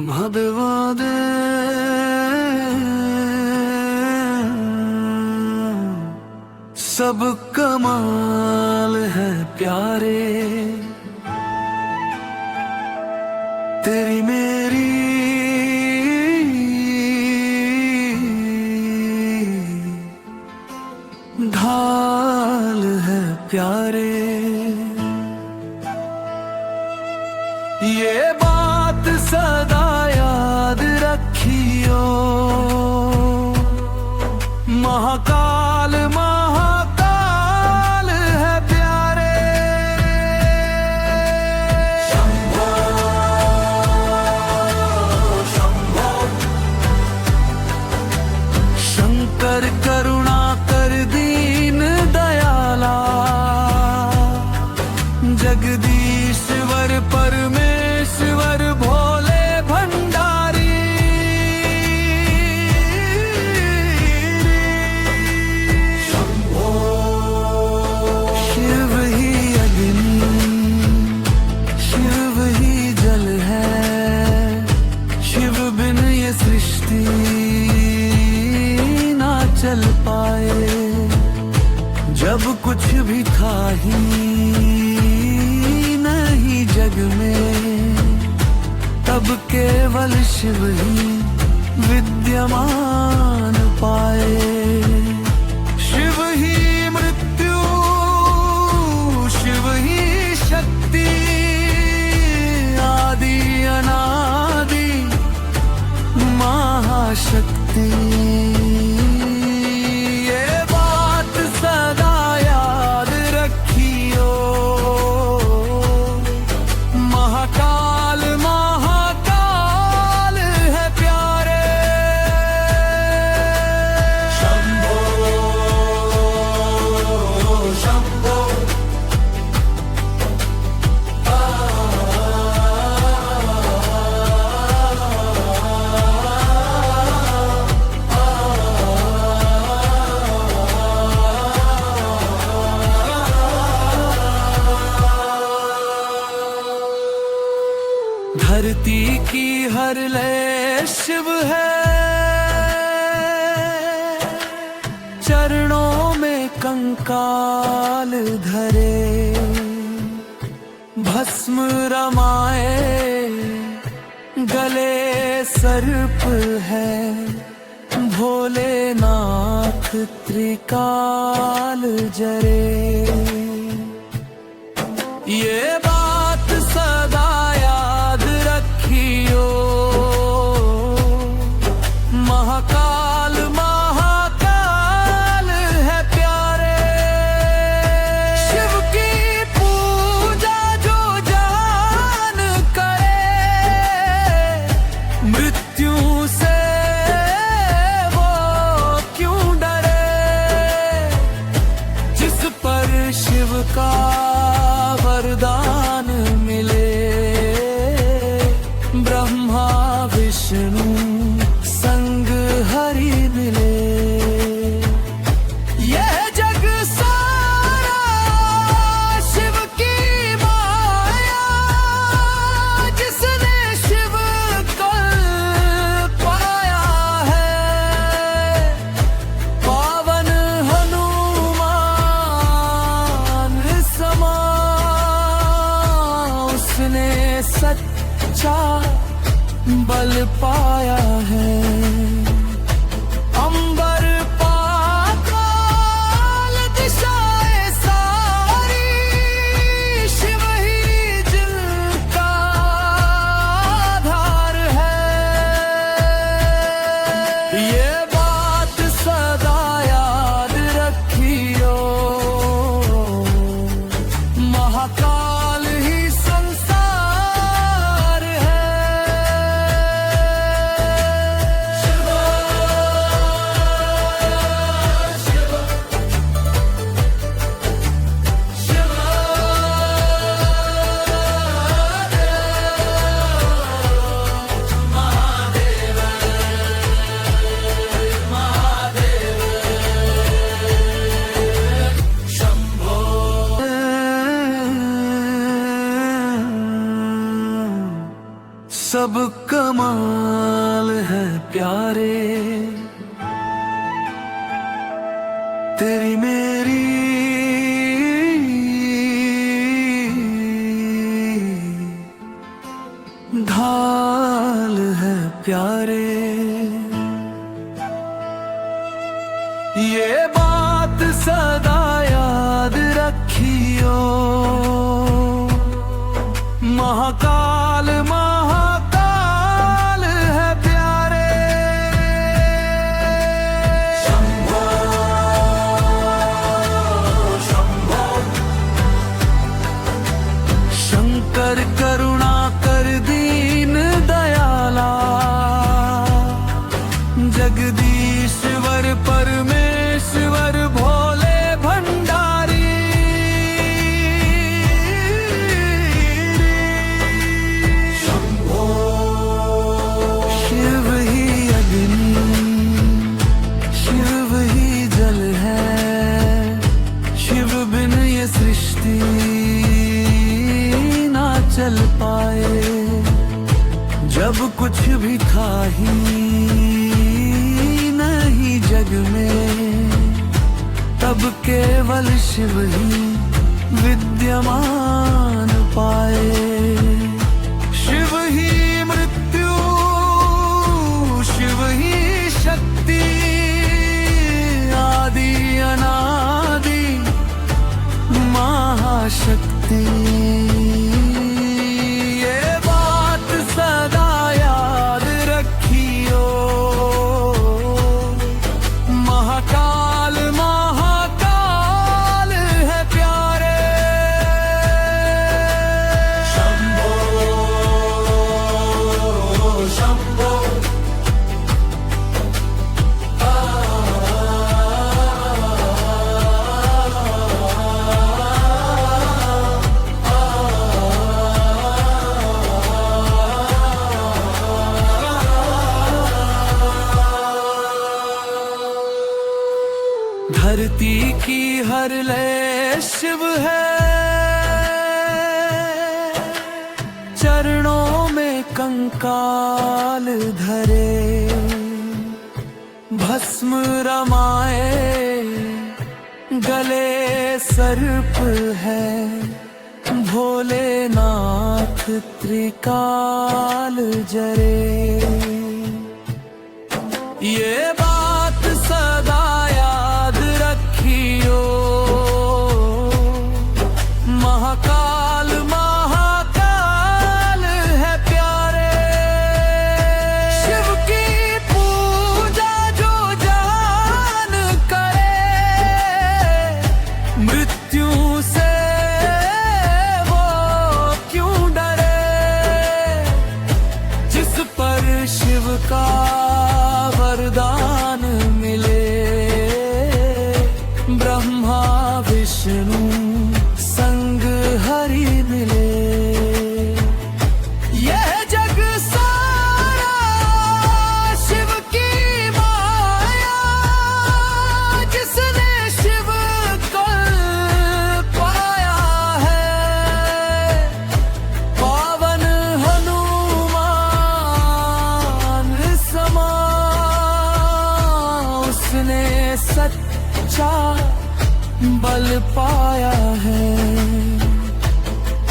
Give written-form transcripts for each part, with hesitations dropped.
भदवादे सब कमाल है प्यारे, तेरी मेरी ढाल है प्यारे। ये बात सदा याद रखियो, महाकाल महाकाल है प्यारे। शंभो शंभो शंकर करुणा कर दीन दयाला, जगदीश्वर परमेश्वर भोले भंडारी। शंभो शिव ही अग्नि, शिव ही जल है, शिव बिन ये सृष्टि ना चल पाए। जब कुछ भी था ही नहीं जग में, तब केवल शिव ही विद्यमान पाए। शिव ही मृत्यु, शिव ही शक्ति, आदि अनादि महाशक्ति। धरती की हर लय शिव है, चरणों में कंकाल धरे। भस्म रमाए गले सर्प है, भोलेनाथ त्रिकाल जरे। ये बात सदा याद रखियो, महाकाल महाकाल है प्यारे। शिव की पूजा जो जान करे, मृत्यु से वो क्यों डरे। जिस पर शिव का वरदान मिले, ब्रह्मा विष्णु संग हरि मिले। यह जग सारा शिव की माया, जिसने शिव को पाया है। पावन हनुमान समा, उसने सच्चा बल पाया है। अंबर पाताल दिशाएं सारी, शिव ही जिनका आधार है। ये बात सदा याद रखियो, महाकाल ही संसार है। शिव सब कमाल है प्यारे, तेरी मेरी ढाल है प्यारे। ये बात सदा याद रखियो, महाकाल महाकाल है प्यारे। शंभो शंभो शंकर करुणा कर दीन दयाला, जगदीश्वर परमेश्वर भोले भंडारी। शंभो शिव ही अग्नि, शिव ही जल है, शिव बिन ये सृष्टि ना चल पाए। जब कुछ भी था ही नहीं जग में, तब केवल शिव ही विद्यमान पाए। शिव ही मृत्यु, शिव ही शक्ति, आदि अनादि महाशक्ति। धरती की हर लय शिव है, चरणों में कंकाल धरे। भस्म रमाए गले सर्प है, भोलेनाथ त्रिकाल जरे। ये बात सदा याद रखियो, महाकाल महाकाल है प्यारे। शिव की पूजा जो जान करे, मृत्यु से वो क्यों डरे। जिस पर शिव का वरदान मिले, ब्रह्मा विष्णु संग हरि मिले। यह जग सारा शिव की माया, जिसने शिव को पाया है। पावन हनुमान समा, उसने सच्चा बल पाया है।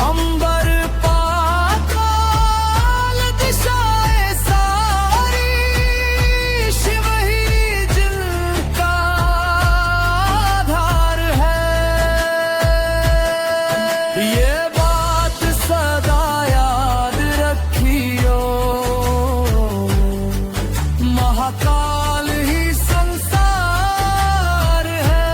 अंबर पाताल दिशाएं सारी, शिव ही जिनका आधार है। ये बात सदा याद रखियो, महाकाल ही संसार है।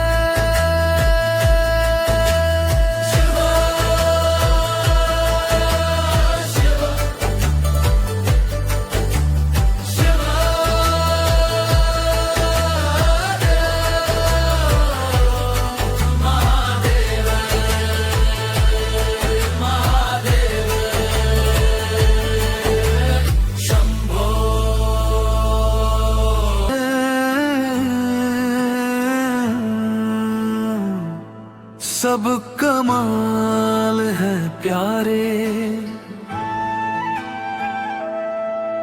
सब कमाल है प्यारे,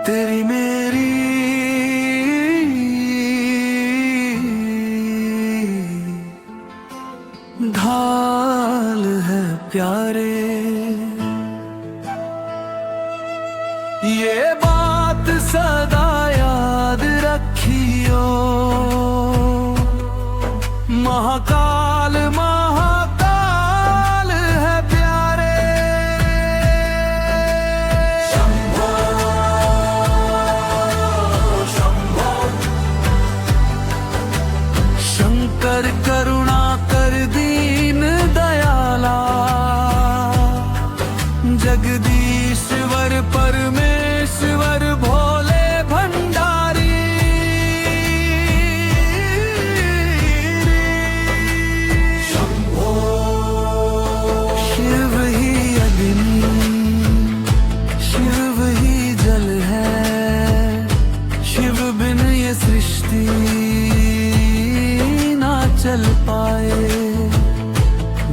तेरी मेरी ढाल है प्यारे। ये बात सदा याद रखियो, महाकाल महाकाल है प्यारे। शंभो शंभो शंकर करुणा कर दीन दयाला, जगदीश्वर परमेश्वर भोले भंडारी। शंभो शिव ही अग्नि, शिव ही जल है, शिव बिन ये सृष्टि ना चल पाए।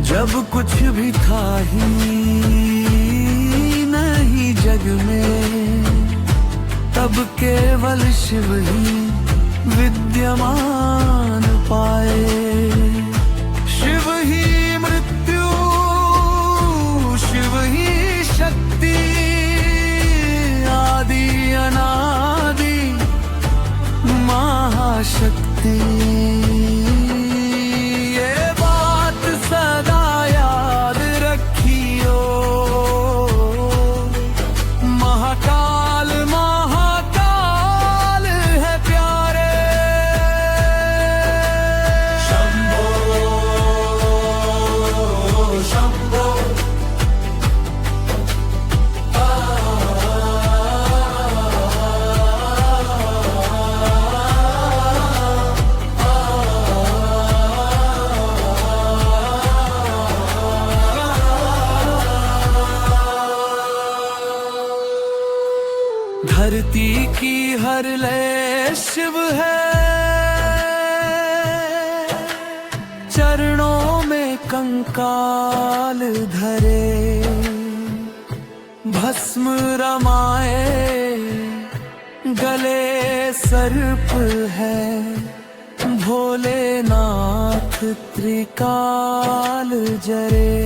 जब कुछ भी था ही नहीं जग में, तब केवल शिव ही विद्यमान पाए। शिव ही मृत्यु, शिव ही शक्ति, आदि अनादि महाशक्ति। धरती की हर लय शिव है, चरणों में कंकाल धरे। भस्म रमाए गले सर्प है, भोलेनाथ त्रिकाल जरे।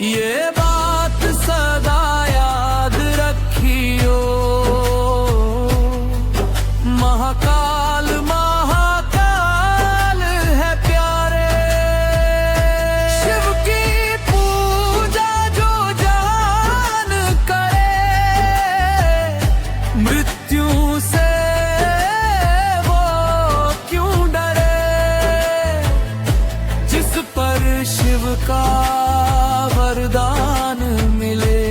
ये बात सदा याद रखियो, महाकाल महाकाल है प्यारे। शिव की पूजा जो जान करे, मृत्यु से वो क्यों डरे। जिस पर शिव का वरदान मिले,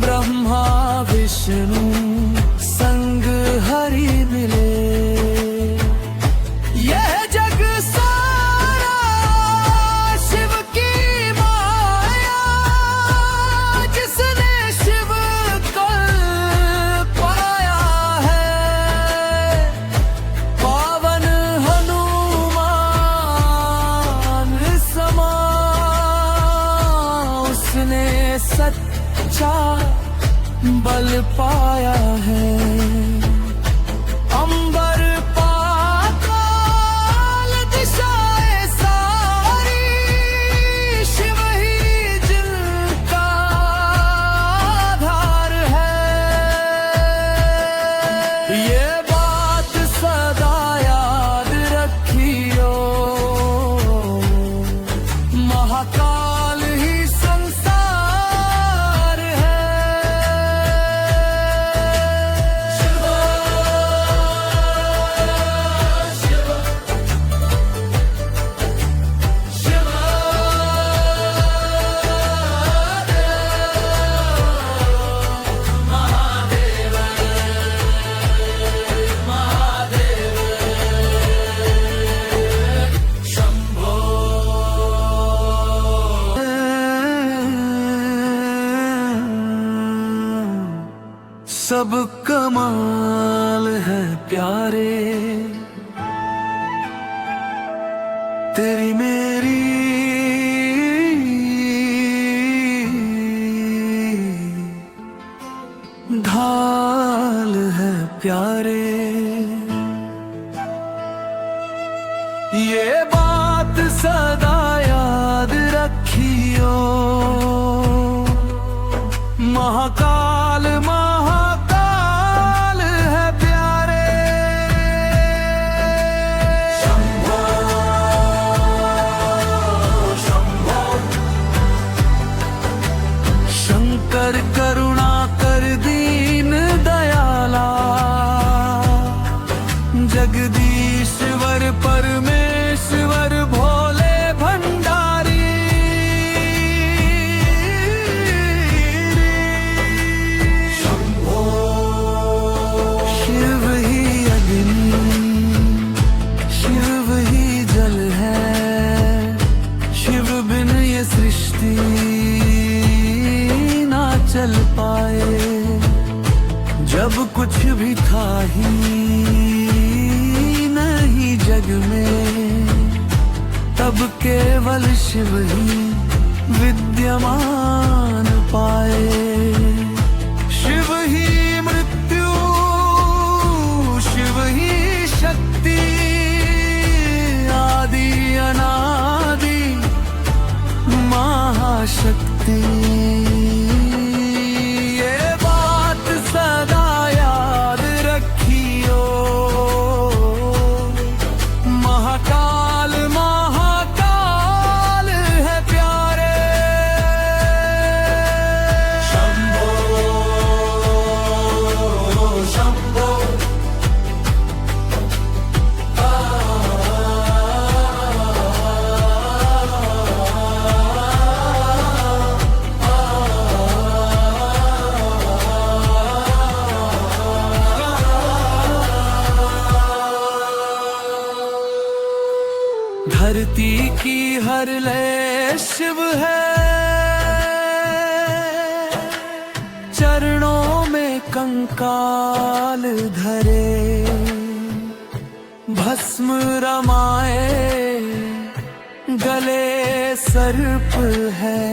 ब्रह्मा विष्णु संग हरि मिले। यह जग सारा शिव की माया, जिसने शिव को पाया है। पावन हनुमान समा, उसने सच्चा बल पाया है। अंबर पाताल दिशाएं सारी, शिव ही जिनका आधार है। ये बात सदा याद रखियो, महाकाल ही संसार है। सब कमाल है प्यारे, तेरी मेरी बात सदा याद रखियो, महाकाल महाकाल है प्यारे। शंभो शंभो शंकर करुणा कर दीन दयाला, जगदीश्वर परमेश्वर भोले भंडारी। शंभो शिव ही अग्नि, शिव ही जल है, शिव बिन ये सृष्टि ना चल पाए। जब कुछ भी था ही नहीं जग में, तब केवल शिव ही विद्यमान पाए। शिव ही मृत्यु, शिव ही शक्ति, आदि अनादि महाशक्ति। धरती की हर लय शिव है, चरणों में कंकाल धरे। भस्म रमाए गले सर्प है,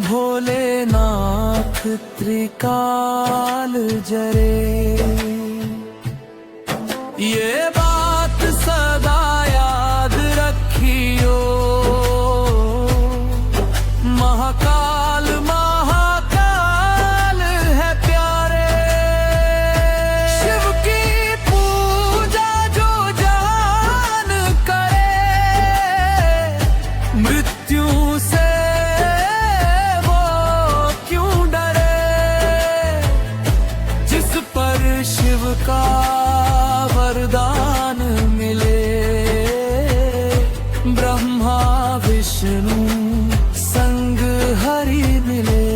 भोलेनाथ त्रिकाल जरे। ये बात सदा याद रखियो, महाकाल महाकाल है प्यारे। शिव की पूजा जो जान करे, मृत्यु से वो क्यों डरे। जिस पर शिव का वरदान मिले, ब्रह्मा विष्णु संग हरि मिले।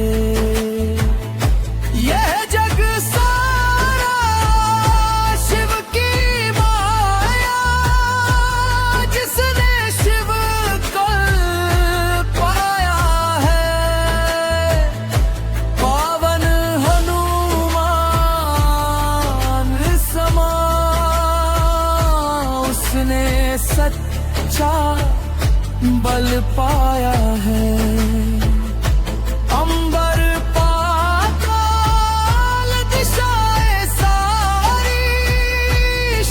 यह जग सारा शिव की माया, जिसने शिव को पाया है। पावन हनुमान समा, उसने सच्चा बल पाया है। अंबर पाताल दिशाएं सारी,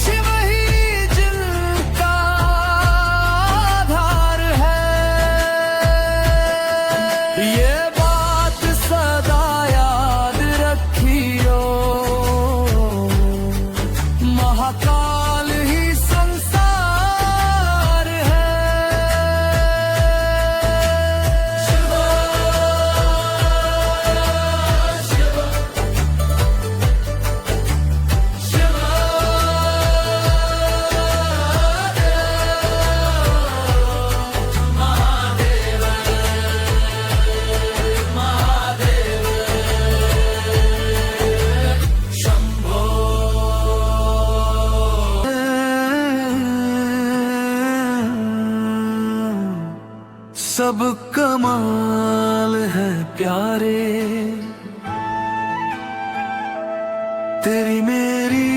शिव ही जिनका आधार है। ये बात सदा याद रखियो, महाकाल ही संसार है। सब कमाल है प्यारे, तेरी मेरी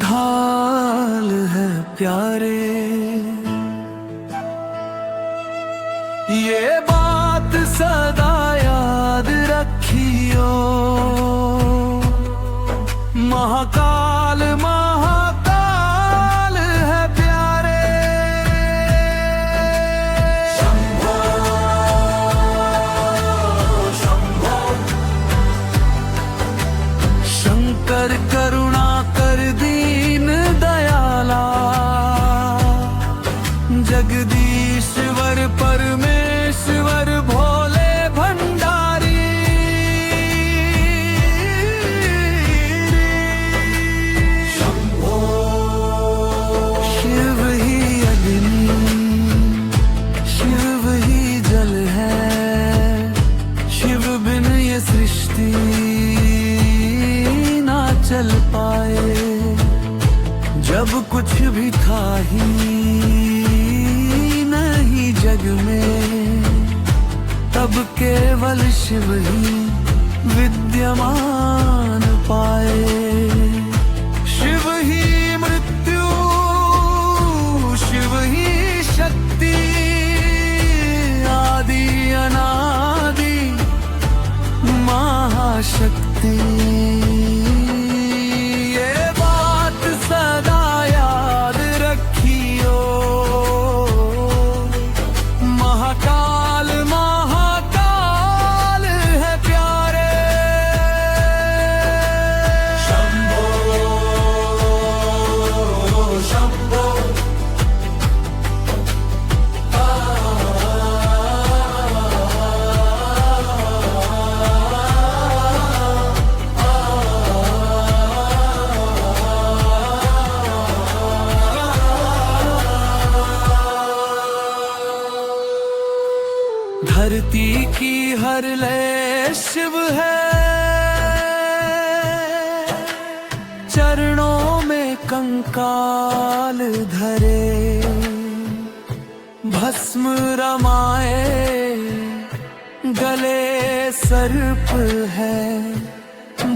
ढाल है प्यारे। ये बात सदा याद रखियो, महाकाल महाकाल है प्यारे। शंभो शंभो शंकर करुणा कर दीन दयाला, जगदीश्वर परमेश्वर भोले भंडारी। शंभो शिव ही अग्नि, शिव ही जल है, शिव बिन ये सृष्टि ना चल पाए। जब कुछ भी था ही नहीं जग में, तब केवल शिव ही विद्यमान पाए। शिव ही मृत्यु, शिव ही शक्ति, आदि अनादि महाशक्ति। धरती की हर लय शिव है, चरणों में कंकाल धरे। भस्म रमाए गले सर्प है,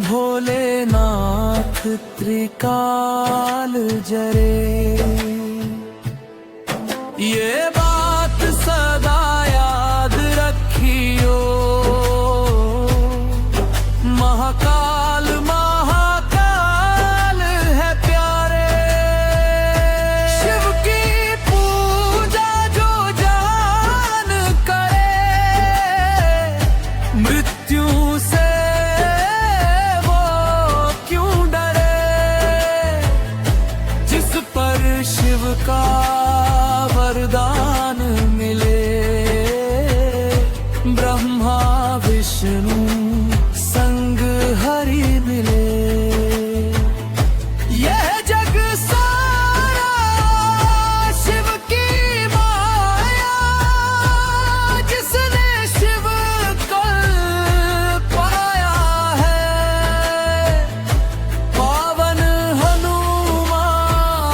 भोलेनाथ त्रिकाल जरे। ये बात सदा याद रखियो, महाकाल महाकाल है प्यारे। शिव की पूजा जो जान करे, मृत्यु से वो क्यों डरे। जिस पर शिव का वरदान मिले, ब्रह्मा विष्णु संग हरि मिले। यह जग सारा शिव की माया, जिसने शिव को पाया है। पावन हनुमान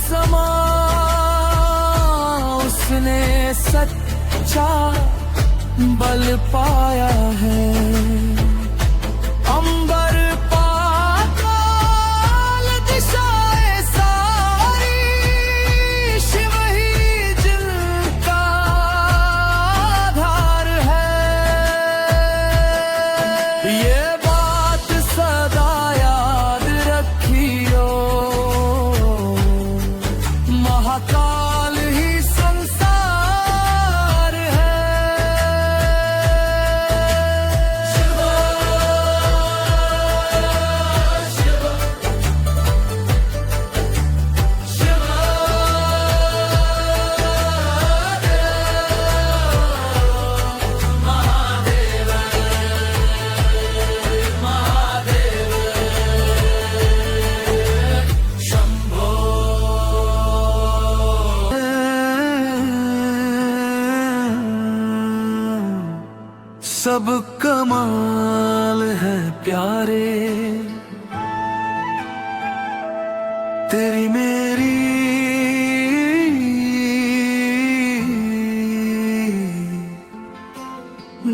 समा उसने सच्चा बल पाया है। अंबर पाताल दिशाएं सारी, शिव ही जिनका आधार है। ये बात सदा याद रखियो, महाकाल ही संसार है। सब कमाल है प्यारे, तेरी मेरी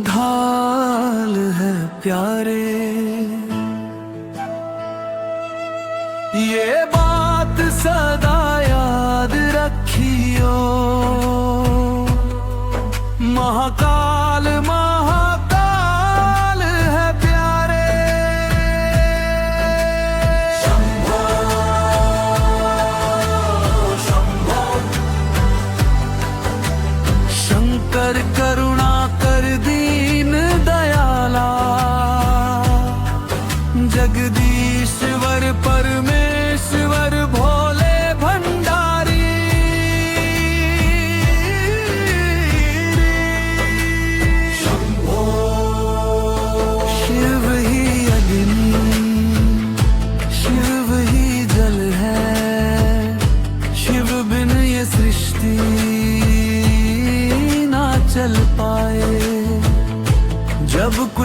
ढाल है प्यारे। ये बात सदा याद रखियो, महाकाल महाकाल है प्यारे।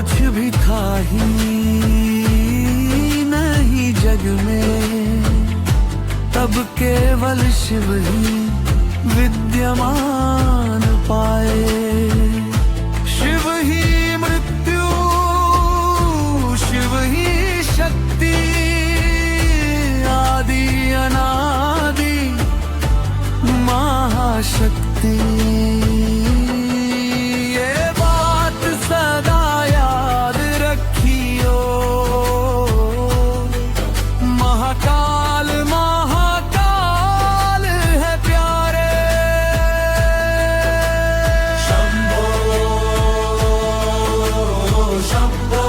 कुछ भी था ही नहीं जग में, तब केवल शिव ही विद्यमान पाए। शिव ही मृत्यु, शिव ही शक्ति, आदि अनादि महाशक्ति। ये बात सदा याद रखियो, महाकाल महाकाल है प्यारे। शंभो शंभो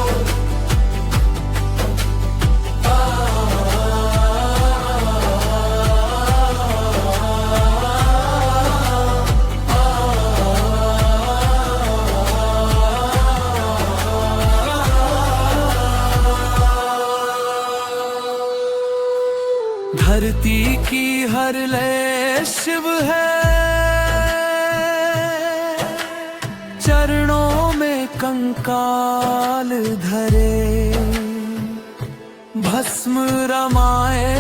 धरती की हर लय शिव है, चरणों में कंकाल धरे। भस्म रमाए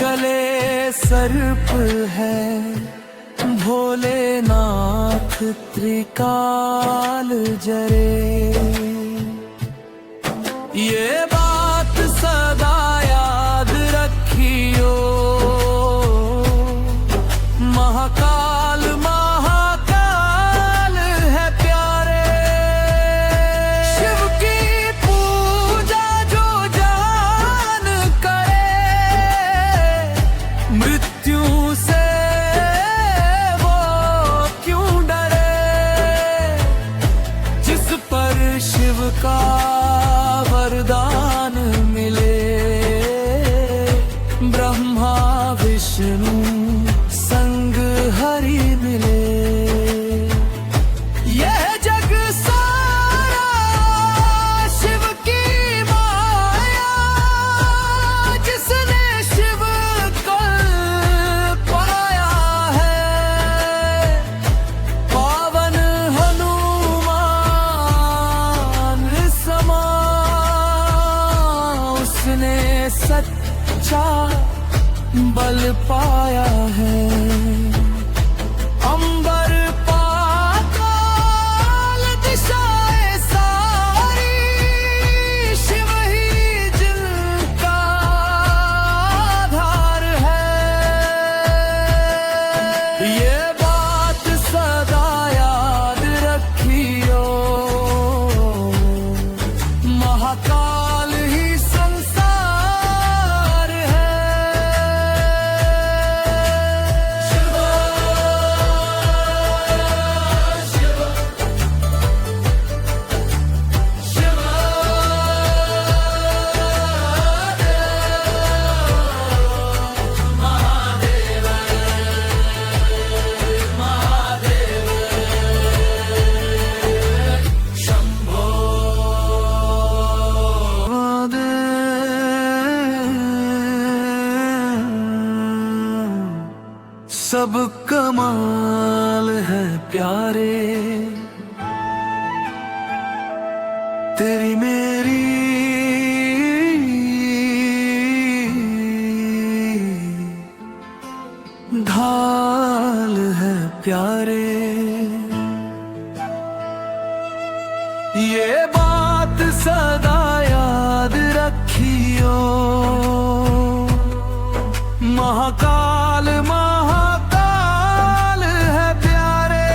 गले सर्प है, भोलेनाथ त्रिकाल जरे। ये बात सदा याद रखियो, महाकाल महाकाल है प्यारे। शिव की पूजा जो जान करे, मृत्यु से वो क्यों डरे। जिस पर शिव का वरदान मिले, ब्रह्मा विष्णु संग हरि मिले। यह जग सारा शिव की माया, जिसने शिव को पाया है। पावन हनुमान समा, उसने सच्चा बल पाया है। अंबर पाताल दिशाएं सारी, शिव ही जिनका आधार है। ये बात सदा याद रखियो, महाकाल ही संसार है। सब कमाल है प्यारे, तेरी मेरी ढाल है प्यारे। ये बात सदा याद रखियो, महाकाल महाकाल है प्यारे।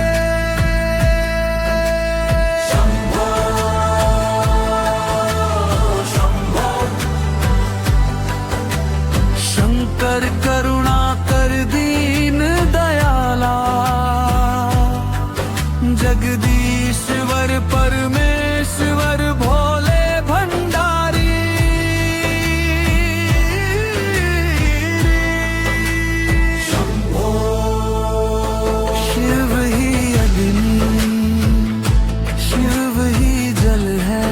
शंभो शंभो शंकर करुणा कर दीन दयाला, जगदीश्वर परमेश्वर भोले भंडारी। शिव ही अग्नि, शिव ही जल है,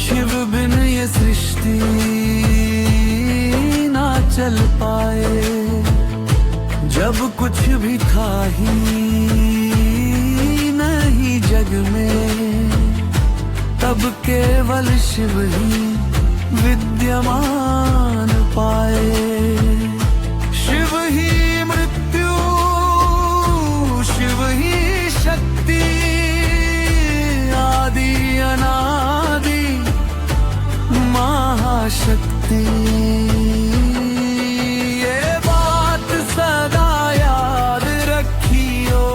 शिव बिन ये सृष्टि ना चल पाए। जब कुछ भी था ही नहीं जग जग में तब केवल शिव ही विद्यमान पाए। शिव ही मृत्यु, शिव ही शक्ति, आदि अनादि महाशक्ति। ये बात सदा याद रखियो,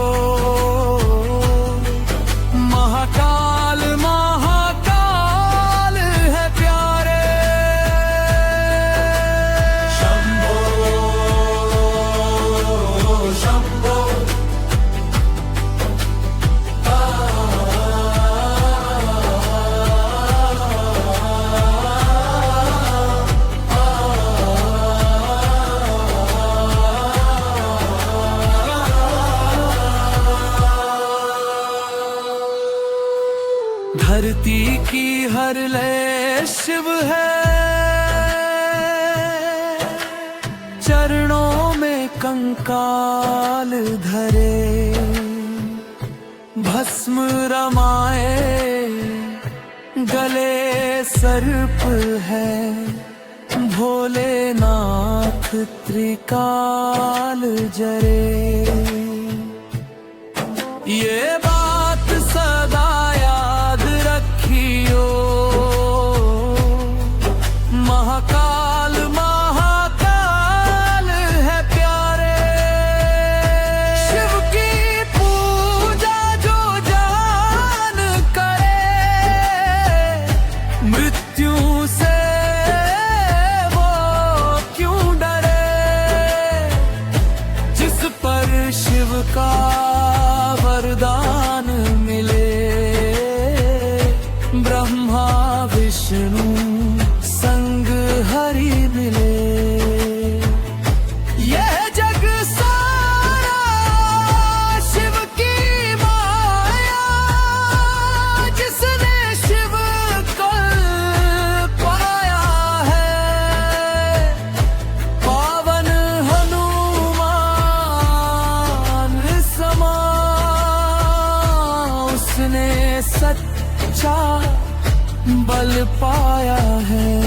महाकाल महाकाल है प्यारे। शंभो शंभो धरती की हर लय शिव है, चरणों में कंकाल धरे। भस्म रमाए गले सर्प है, भोलेनाथ त्रिकाल जरे। ये बात सदा याद रखियो, महाकाल महाकाल है प्यारे। शिव की पूजा जो जान करे, मृत्यु से वो क्यों डरे। जिस पर शिव का वरदान मिले, ब्रह्मा विष्णु संग हरि मिले। यह जग सारा शिव की माया, जिसने शिव को पाया है। पावन हनुमान समा उसने सच्चा बल पाया है।